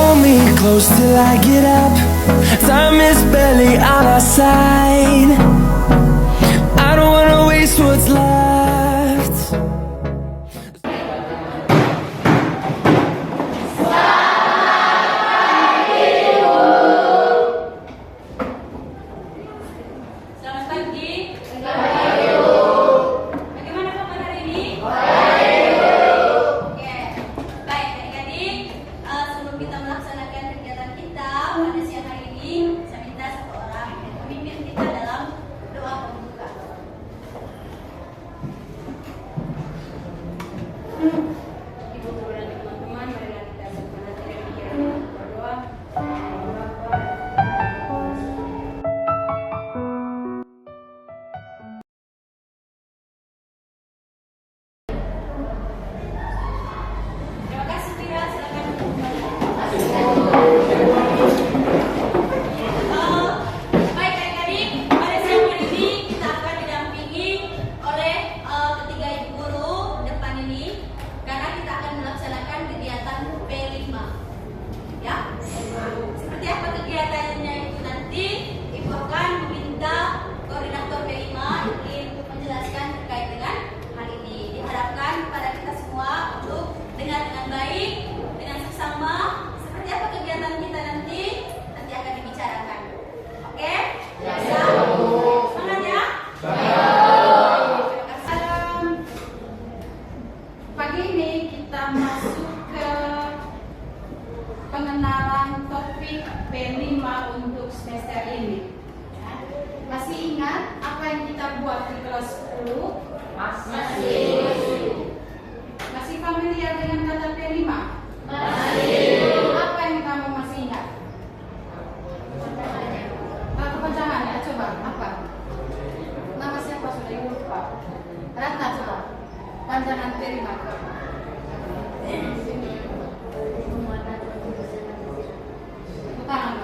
hold me close till I get up. Time is barely on our side. I don't wanna waste what's left. Selamat pagi. Bagaimana kabar hari ini? Oke, baik adik-adik. Sebelum kita melaksanakan kegiatan kita pada siang hari ini, saya minta satu orang yang memimpin kita dalam doa pembuka. Ibu guru dan teman-teman, marilah kita satukan hati dan pikiran kita berdoa. Terima kasih Tira, silakan. Baik adik-adik, pada siang hari ini kita akan didampingi oleh ketiga ibu guru depan ini karena kita akan melaksanakan kegiatan P5. Ya, seperti apa kegiatannya itu nanti ibu akan meminta koordinator P5 ingin menjelaskan terkait dengan hal ini. Diharapkan pada kita semua untuk dengar dengan baik, dengan seksama, seperti apa kegiatan kita nanti akan dibicarakan. Oke? Biasa? Semangat ya? Terima kasih. Pagi ini kita masuk ke pengenalan topik P5 untuk semester ini. Ya. Masih ingat apa yang kita buat di kelas 10? Masih familiar dengan kata P5? Apa yang kamu masih ingat? Kepanjangan ya, coba apa? Nama siapa sudah ibu lupa? Ratna coba. Panjangan P5. Tangan.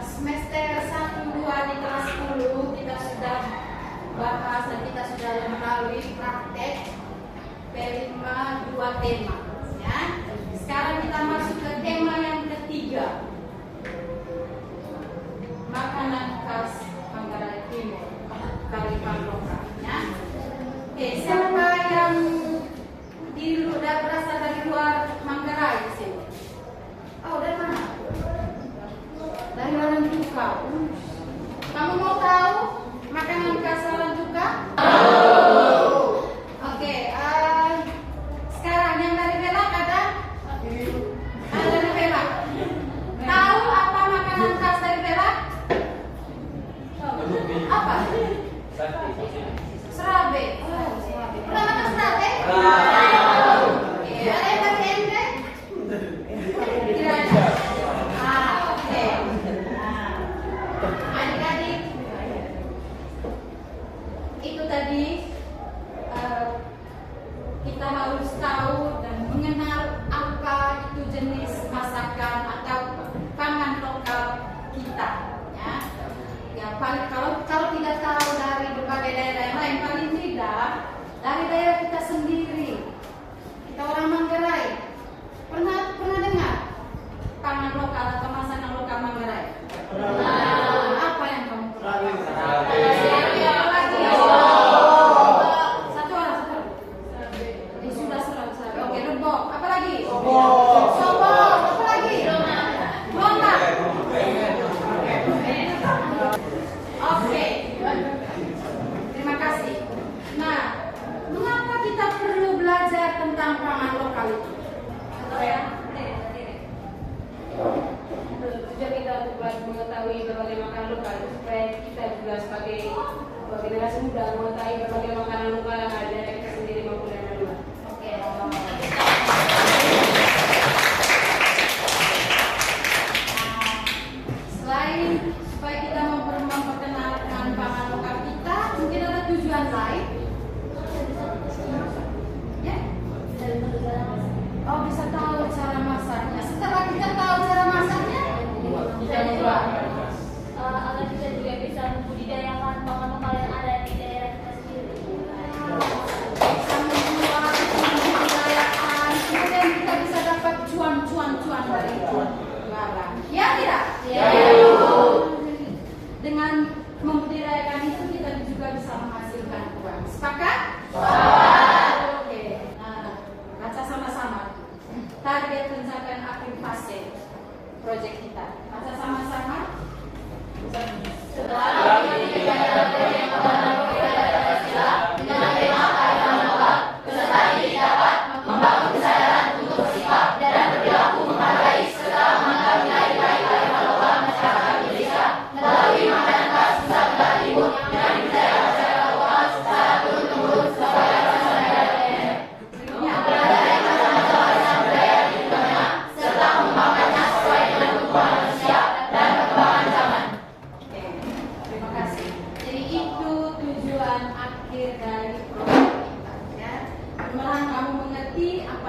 Semester 1-2 di kelas 10 kita sudah bahas dan kita sudah melalui praktek P5 2 tema ya. Sekarang kita masuk ke tema yang ketiga, makanan khas Manggarai Timur, kearifan lokal ya. Oke, siapa yang berasal dari luar Manggarai di sini? Oh, dari mana? Dari Laran Tuka. Kamu mau tahu makanan khas Laran Tuka? Oke, sekarang yang dari Belak ada? Ada dari Belak. Tahu apa makanan khas dari Belak? Apa? Serabe. Pernah makan serabe? Ada yang dari Ende? Tidak ada. Oke. Adik-adik, itu tadi kita harus tahu dan mengenal apa itu jenis masakan atau pangan lokal kita. Ya, paling kalau tidak tahu dari berbagai daerah yang lain, paling tidak dari daerah kita sendiri. Kita orang Manggarai. Pernah dengar pangan lokal atau masakan lokal Manggarai? Apa yang kamu pernah? Apa lagi? Satu orang. Sudah serabe. Oke, rebok. Apa lagi? Sobok. Apa lagi? Lontar. Oke. Terima kasih. Nah, mengapa kita perlu belajar tentang pangan lokal itu? Tujuan kita untuk mengetahui berbagai makanan lokal supaya kita juga sebagai generasi muda mengetahui berbagai makanan lokal yang ada di daerah kita sendiri maupun daerah luar. Oke. Selain supaya kita memperkenalkan pangan lokal kita, mungkin ada tujuan lain. Ya? Oh, bisa tahu cara masaknya. Setelah kita tahu cara masaknya, kita jual. Agar kita juga bisa membudidayakan pangan lokal yang ada di daerah kita sendiri.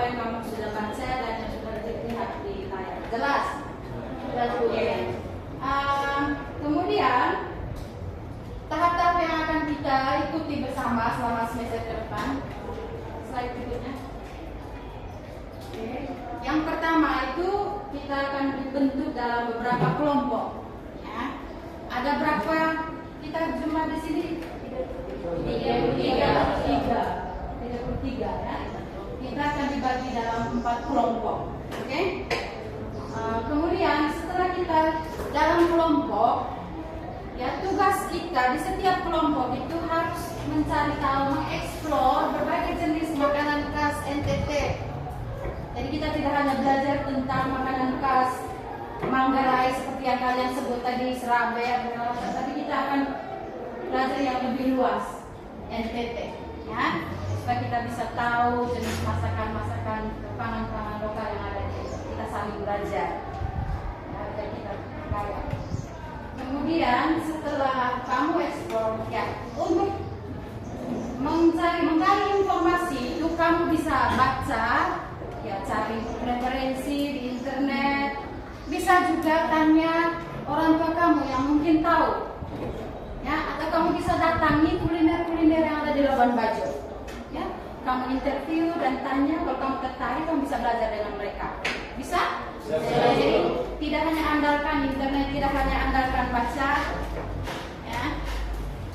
yang kamu sudah baca dan yang sudah dilihat di layar. Jelas? Jelas Bu. Kemudian tahap-tahap yang akan kita ikuti bersama selama semester ke depan. Slide berikutnya. Oke. Yang pertama itu kita akan dibentuk dalam beberapa kelompok. Ya. Ada berapa kita jumlah di sini? 33 ya. Kita akan dibagi dalam 4 kelompok. Oke? Kemudian setelah kita dalam kelompok, ya tugas kita di setiap kelompok itu harus mencari tahu, mengeksplor berbagai jenis makanan khas NTT. Jadi kita tidak hanya belajar tentang makanan khas Manggarai seperti yang kalian sebut tadi, Surabaya, tapi kita akan belajar yang lebih luas NTT, ya, supaya kita bisa tahu jenis masakan-masakan pangan-pangan lokal yang ada di kita saling belajar, ya, dan kita kaya. Kemudian setelah kamu eksplor, ya, untuk menggali informasi itu kamu bisa baca, ya, cari referensi di internet, bisa juga tanya orang tua kamu yang mungkin tahu, ya, atau kamu bisa datangi kuliner-kuliner yang ada di Labuan Bajo, ya, kamu interview dan tanya, kalau kamu tertarik kamu bisa belajar dengan mereka, bisa? Jadi tidak hanya andalkan internet, tidak hanya andalkan baca, ya,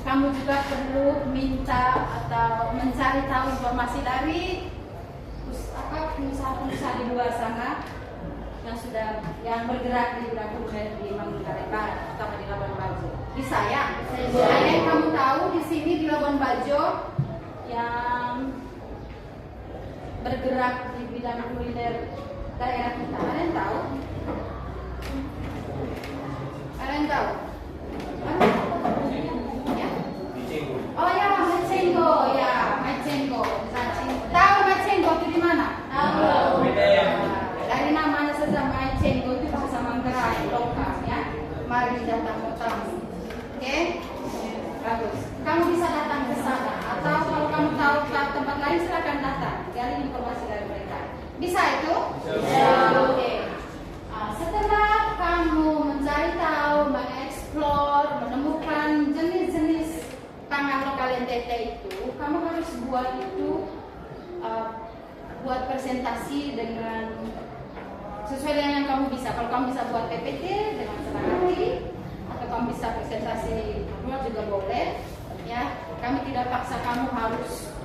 kamu juga perlu minta atau mencari tahu informasi dari pengusaha-pengusaha di luar sana yang bergerak di bidang kuliner di Manggarai Barat, terutama di Labuan Bajo. Bisa ya? Ada yang kamu tahu di sini di Labuan Bajo yang bergerak di bidang kuliner daerah kita? Ada yang tahu? Ada yang tahu? Ya? Oh ya, Macenggo, ya, Macenggo. Tahu Macenggo itu di mana? Tahu. Dari namanya saja Macenggo itu bahasa Manggarai lokal, ya. Mari datang ke tamu. Oke? Bagus. Kamu bisa datang ke sana, atau kalau kamu tahu tempat lain silakan datang, gali informasi dari mereka. Bisa itu? Bisa. Oke. Setelah kamu mencari tahu, mengeksplor, menemukan jenis-jenis pangan lokal NTT itu, kamu harus buat itu, buat presentasi dengan sesuai dengan yang kamu bisa. Kalau kamu bisa buat PPT dengan senang hati, atau kamu bisa presentasi luar juga boleh, ya. Kami tidak paksa kamu harus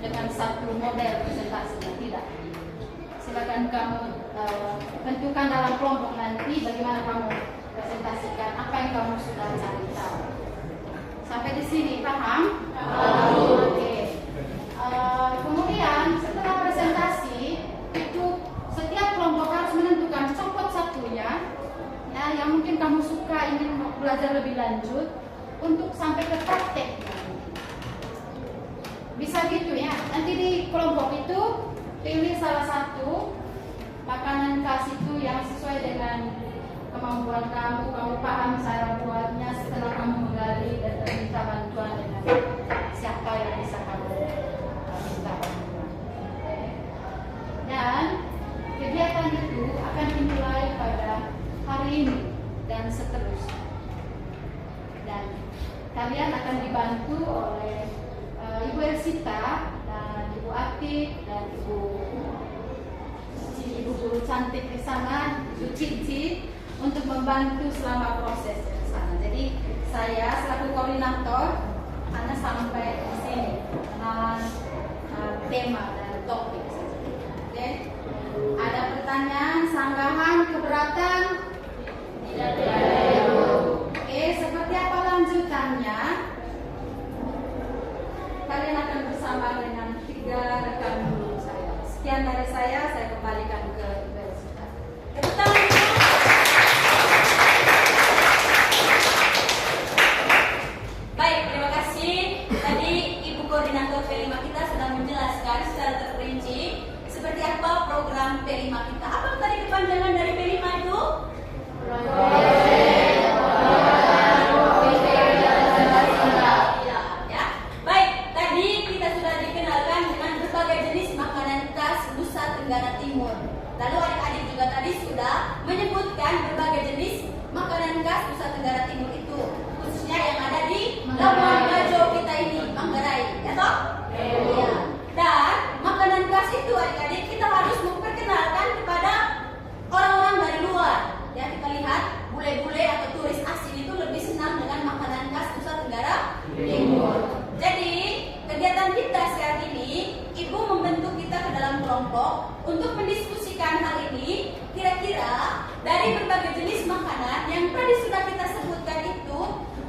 dengan satu model presentasinya, tidak. Silakan kamu tentukan dalam kelompok nanti bagaimana kamu presentasikan apa yang kamu sudah cari tahu. Sampai di sini paham? Oke. Kemudian setelah presentasi itu setiap kelompok harus menentukan copot satunya, ya, yang mungkin kamu suka ingin belajar lebih lanjut untuk sampai ke praktek. Bisa gitu ya. Nanti di kelompok itu pilih salah satu makanan khas itu yang sesuai dengan kemampuan kamu paham cara buatnya setelah kamu menggali dan meminta bantuan dengan siapa yang bisa kamu minta bantuan. Dan kegiatan itu akan dimulai pada hari ini dan seterusnya. Dan kalian akan dibantu oleh Ibu Elsita dan Ibu Atik dan Ibu guru cantik di sana, Ibu Cici, untuk membantu selama proses di sana. Jadi saya selaku koordinator hanya sampai di sini dengan tema dan topik. Oke? Ada pertanyaan, sanggahan, keberatan? Tidak ada. Oke, seperti apa lanjutannya? Kalian akan bersama dengan 3 rekan guru saya. Sekian dari saya kembalikan ke Ibu Elsita. Baik, terima kasih. Tadi Ibu Koordinator Pelima kita sudah menjelaskan secara terperinci seperti apa program Pelima kita. Apa tadi kepanjangan dari Pelima itu? Ya. Baik, tadi kita sudah dikenalkan dengan kelompok untuk mendiskusikan hal ini. Kira-kira dari berbagai jenis makanan yang tadi sudah kita sebutkan itu,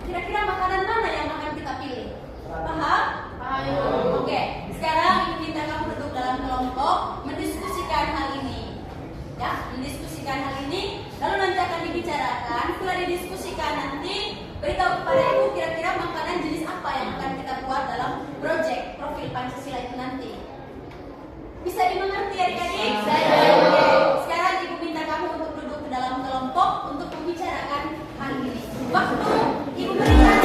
kira-kira makanan mana yang akan kita pilih? Paham? Ayo. Oke, sekarang ibu minta kamu duduk dalam kelompok mendiskusikan hal ini. Ya, mendiskusikan hal ini, lalu nanti akan dibicarakan. Setelah didiskusikan nanti beritahu kepada ibu kira-kira makanan jenis apa yang akan kita buat dalam proyek profil Pancasila itu nanti. Bisa dimengerti adik-adik? Oke. Sekarang ibu minta kamu untuk duduk ke dalam kelompok untuk membicarakan hal ini. Waktu ibu berikan.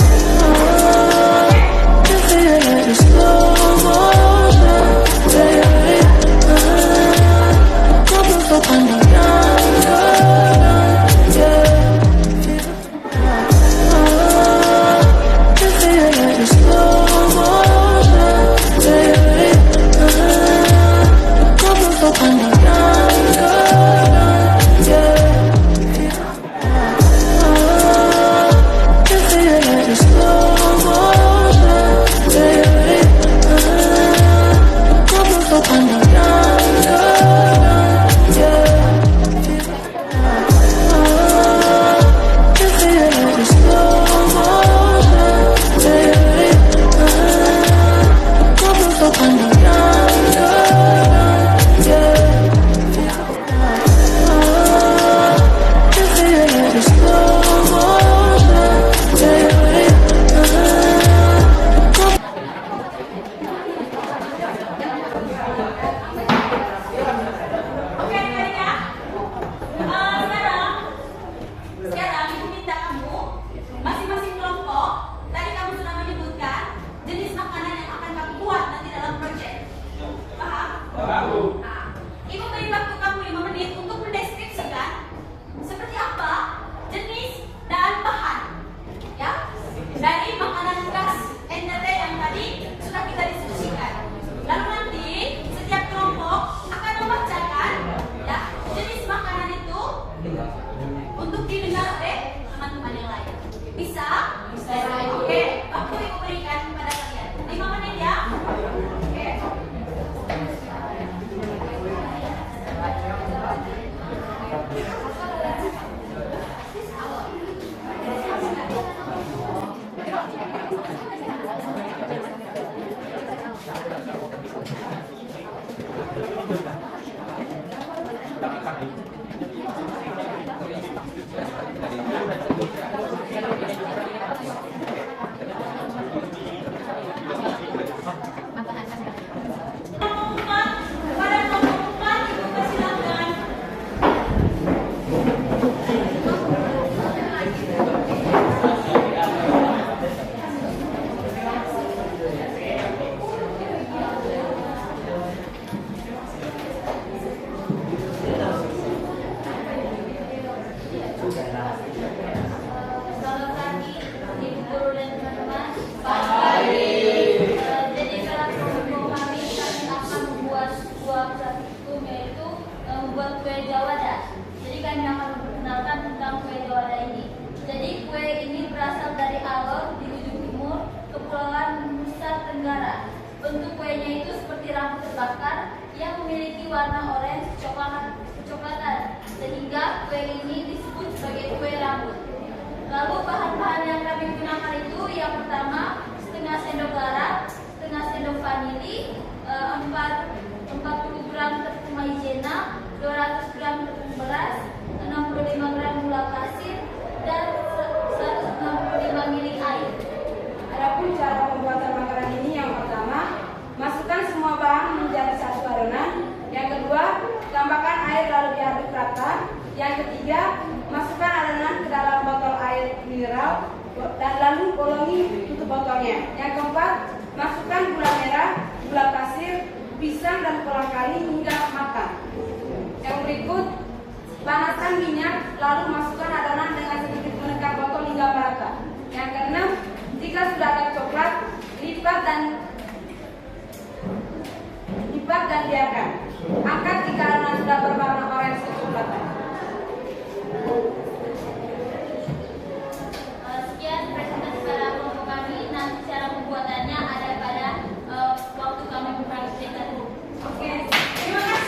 Bentuk kuenya itu seperti rambut terbakar yang memiliki warna oranye kecoklatan, sehingga kue ini disebut sebagai kue rambut. Lalu bahan-bahan yang kami gunakan itu yang pertama setengah sendok garam, setengah sendok vanili, 40 gram tepung maizena, 200 gram tepung beras, 65 gram gula pasir, dan 165 ml air. Adapun cara pembuatan makanan ini yang pertama, masukkan semua bahan menjadi satu adonan. Yang kedua, tambahkan air lalu diaduk rata. Yang ketiga, masukkan adonan ke dalam botol air mineral dan lalu bolongi tutup botolnya. Yang keempat, masukkan gula merah, gula pasir, pisang dan kolang kaling hingga matang. Yang berikut, panaskan minyak lalu masukkan adonan dengan sedikit menekan botol hingga merata. Yang keenam, jika sudah ada coklat, lipat dan biarkan. Angkat jika adonan sudah berwarna oranye kecoklatan. Sekian presentasi pada kelompok kami. Nanti cara pembuatannya ada pada waktu kami mempraktikkan. Oke, terima kasih.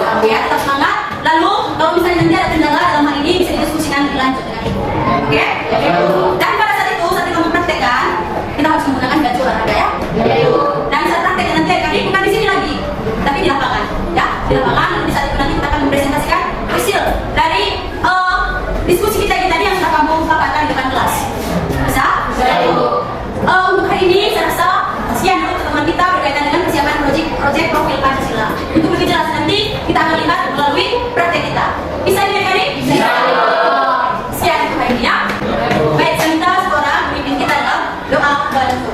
Oke, tetap semangat. Lalu kalau misalnya nanti ada kendala dalam hal ini bisa didiskusikan lebih lanjut dengan ibu. Oke? Dan pada saat itu, saat kamu praktekkan, kita harus menggunakan baju olahraga ya. Dan saat prakteknya nanti adik bukan di sini lagi, tapi di lapangan. Ya, di lapangan. Nanti saat itu nanti kita akan mempresentasikan hasil dari diskusi kita tadi yang sudah kamu paparkan di depan kelas. Bisa? Untuk hari ini saya rasa sekian dulu teman kita berkaitan dengan persiapan proyek profil Pancasila. Untuk lebih jelas nanti kita akan lihat melalui praktek kita. Bisa dilihat ini? Bisa. Sekian untuk hari ini ya. Baik, saya minta seorang memimpin kita dalam doa bantu.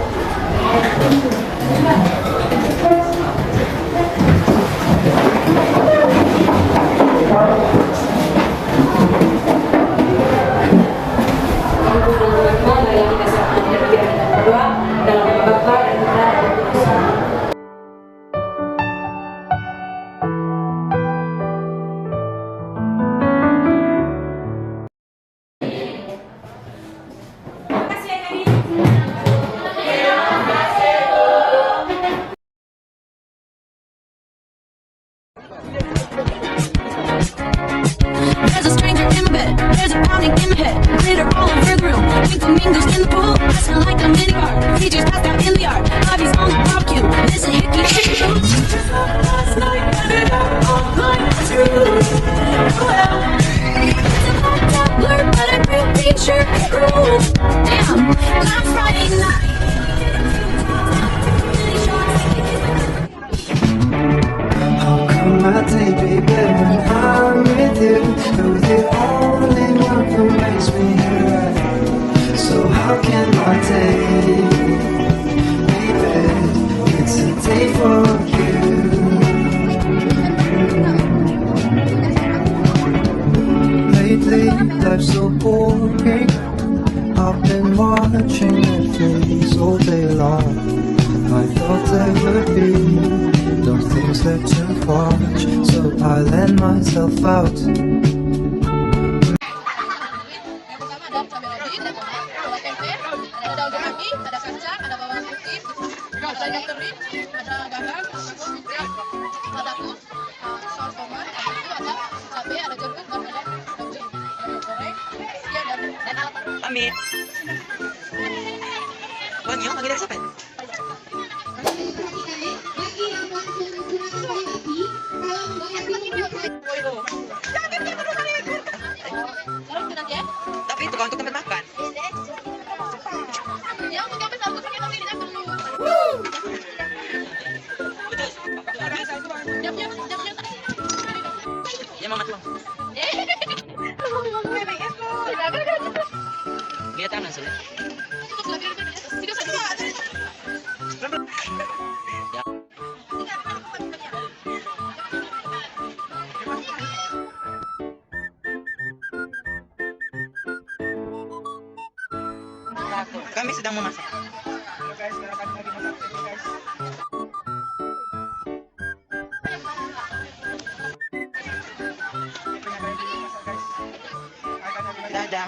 Mari kita siapkan diri biar kita berdoa dalam nama Bapa dan Putra dan Roh Kudus. Terima kasih ya Kadi. There's a stranger in bed, there's a pounding in the head, glitter all over the room, pink flamingos in the pool, I smell like a minibar, DJ's passed out in the yard, Bobby's on the barbecue, this a hickey hickey food. Last night, ended up all night through. Well, it's a locked out blur, but I'm pretty sure it's cool. Damn, last Friday night. How come I take me better when I'm with you? You're the only one who makes me right. So how can I take? Baby, it's a day for you. Lately, life's so boring. I've been watching Netflix all day long. I thought there would be no things left to watch, so I let myself out. Yang pertama ada cabai rawit, ada tempe, ada daun jerami, ada kacang, ada bawang putih, ada ikan teri, ada garam, ada saus tomat, ada cabai, ada jeruk, dan ada daun jeruk, ada goreng, sekian dan alat. Pamit. Bang Yo, lagi dari siapa? Tapi itu untuk tempat makan. Ya, untuk yang besar, untuk yang kecil tidak perlu. Ya mama tuh. Lihat tangan sih. Kami sedang memasak. Dadah.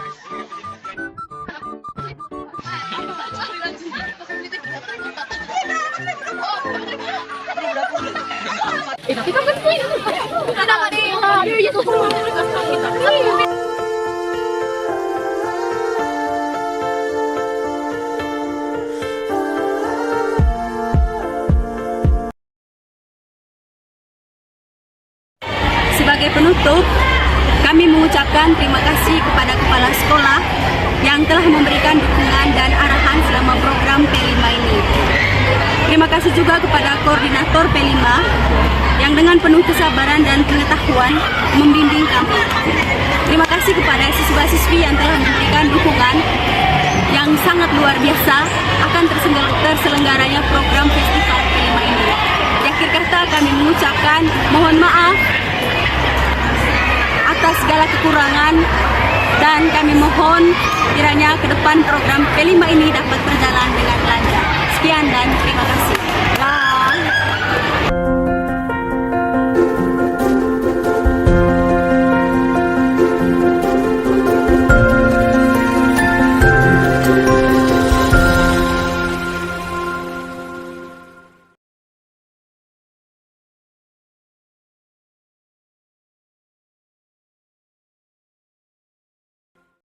Sebagai penutup, kami mengucapkan terima kasih kepada kepala sekolah yang telah memberikan dukungan dan arahan selama program P5 ini. Terima kasih juga kepada koordinator P5 yang dengan penuh kesabaran dan pengetahuan membimbing kami. Terima kasih kepada siswa-siswi yang telah memberikan dukungan yang sangat luar biasa akan terselenggaranya program festival P5 ini. Di akhir kata kami mengucapkan mohon maaf atas segala kekurangan dan kami mohon kiranya ke depan program P5 ini dapat berjalan dengan lancar. Sekian dan terima kasih.